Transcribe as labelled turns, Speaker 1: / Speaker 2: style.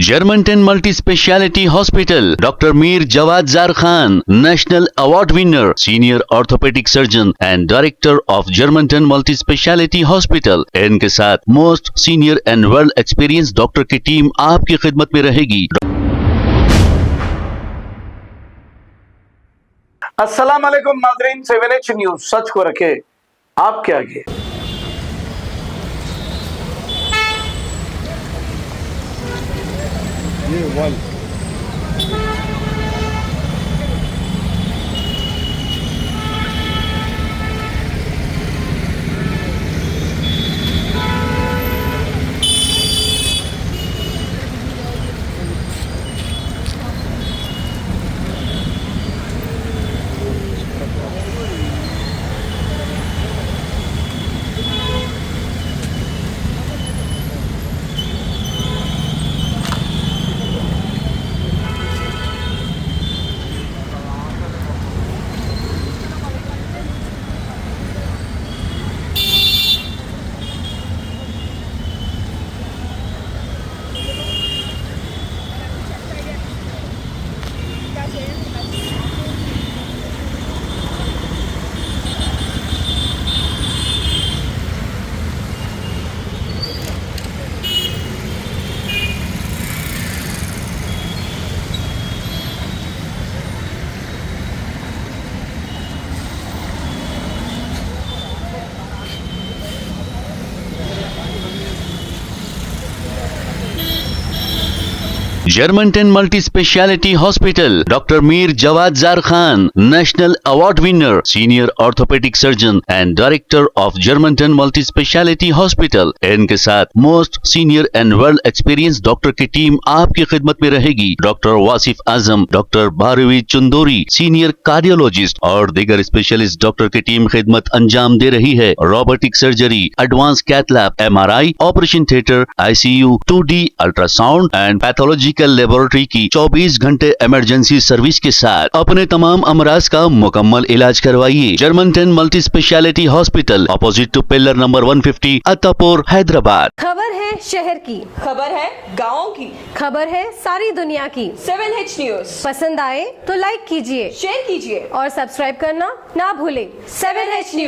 Speaker 1: Germantown Multi Speciality Hospital, Dr. Mir Jawad Zar Khan, National Award winner, Senior Orthopedic Surgeon and Director of Germantown Multi Speciality Hospital। इनके साथ most senior and world experience doctor की team आपकी खिदमत में रहेगी।
Speaker 2: अस्सलाम वालेकुम नाज़रीन, 7H न्यूज सच को रखे आपके आगे।
Speaker 3: ये one
Speaker 1: Germantown Multi Speciality Hospital, Dr. Mir Jawad Zar Khan, National Award winner, Senior Orthopedic Surgeon and Director of Germantown Multi Speciality Hospital। इनके साथ most senior and world experience doctor की team आपकी खिदमत में रहेगी। Doctor Wasif Azam, doctor Bharvi Chandori, senior cardiologist और दीगर specialist doctor की टीम खिदमत अंजाम दे रही है। Robotic surgery, advance cath lab, MRI, operation theatre, ICU, 2D ultrasound and pathological laboratory की 24 घंटे इमरजेंसी सर्विस के साथ अपने तमाम अमराज का मुकम्मल इलाज करवाइए। Germanton multi speciality hospital, opposite to pillar number 150, Attapur, Hyderabad.
Speaker 4: खबर है शहर की,
Speaker 5: खबर है गाँव की,
Speaker 4: खबर है सारी दुनिया की।
Speaker 5: 7H न्यूज
Speaker 4: पसंद आए तो लाइक कीजिए,
Speaker 5: शेयर कीजिए
Speaker 4: और सब्सक्राइब करना ना भूलें।
Speaker 5: 7H news.